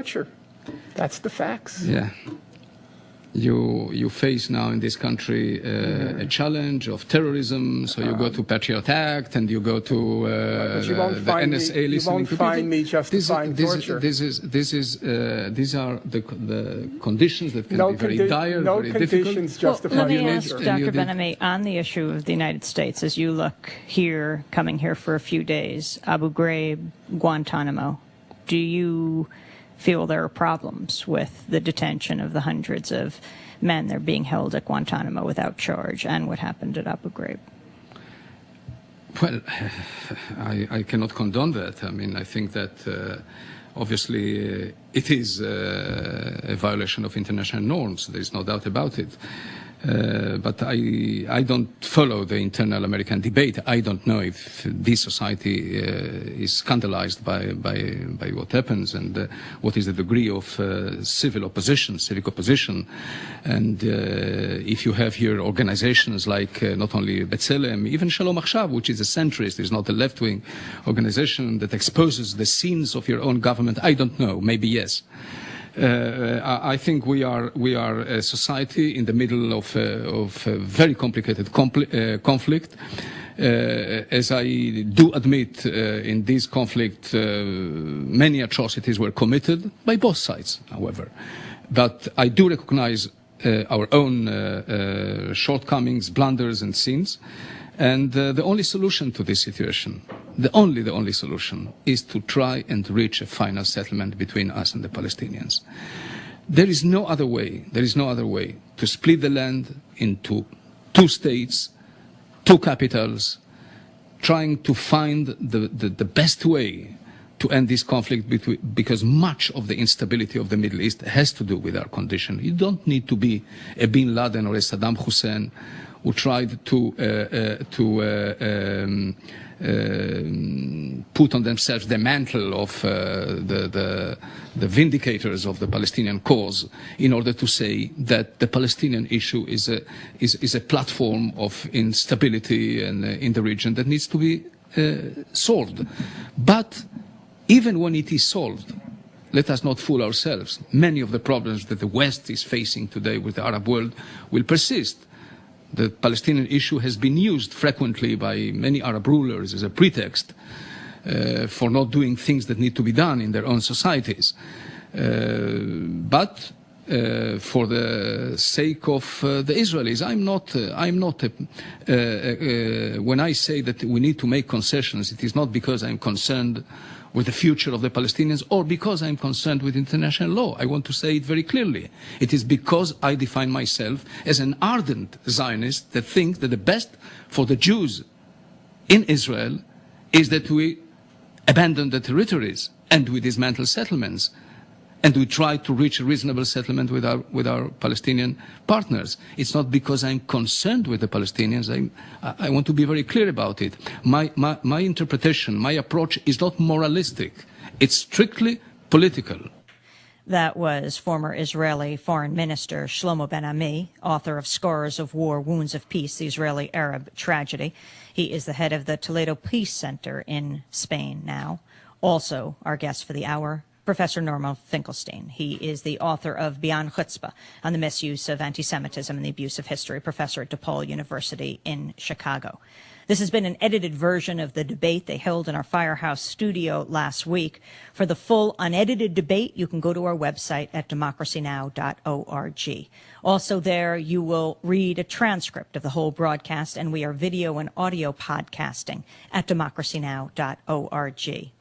Sure. That's the facts. Yeah. You face now in this country a challenge of terrorism, so you go to Patriot Act and you go to but you won't the find NSA me, you won't find me justifying torture. These are the conditions that can be very dire, no very conditions difficult. justify let me torture. ask Dr. Ben-Ami, on the issue of the United States, as you look here, coming here for a few days, Abu Ghraib, Guantanamo, do you feel there are problems with the detention of the hundreds of men that are being held at Guantanamo without charge and what happened at Abu Ghraib? Well, I cannot condone that. I mean, I think that obviously it is a violation of international norms. There is no doubt about it. But I don't follow the internal American debate. I don't know if this society is scandalized by what happens and what is the degree of civic opposition. And if you have here organizations like not only B'Tselem, even Shalom Achshav, which is a centrist, is not a left-wing organization that exposes the sins of your own government, I don't know, maybe yes. I think we are a society in the middle of a very complicated conflict. As I do admit, in this conflict, many atrocities were committed by both sides, however. But I do recognize our own shortcomings, blunders, and sins. And the only solution to this situation, the only solution, is to try and reach a final settlement between us and the Palestinians. There is no other way to split the land into two states, two capitals, trying to find the best way to end this conflict because much of the instability of the Middle East has to do with our condition. You don't need to be a Bin Laden or a Saddam Hussein who tried to put on themselves the mantle of the vindicators of the Palestinian cause in order to say that the Palestinian issue is a platform of instability in the region that needs to be solved. But even when it is solved, let us not fool ourselves. Many of the problems that the West is facing today with the Arab world will persist. The Palestinian issue has been used frequently by many Arab rulers as a pretext for not doing things that need to be done in their own societies. But for the sake of the Israelis, when I say that we need to make concessions, it is not because I'm concerned with the future of the Palestinians or because I'm concerned with international law. I want to say it very clearly. It is because I define myself as an ardent Zionist that thinks that the best for the Jews in Israel is that we abandon the territories and we dismantle settlements and we try to reach a reasonable settlement with our Palestinian partners. It's not because I'm concerned with the Palestinians. I want to be very clear about it. My interpretation, my approach is not moralistic. It's strictly political. That was former Israeli Foreign Minister Shlomo Ben-Ami, author of Scars of War, Wounds of Peace, the Israeli-Arab Tragedy. He is the head of the Toledo Peace Center in Spain now. Also, our guest for the hour, Professor Norman Finkelstein. He is the author of Beyond Chutzpah on the misuse of anti-Semitism and the abuse of history, professor at DePaul University in Chicago. This has been an edited version of the debate they held in our Firehouse studio last week. For the full unedited debate, you can go to our website at democracynow.org. Also there, you will read a transcript of the whole broadcast, and we are video and audio podcasting at democracynow.org.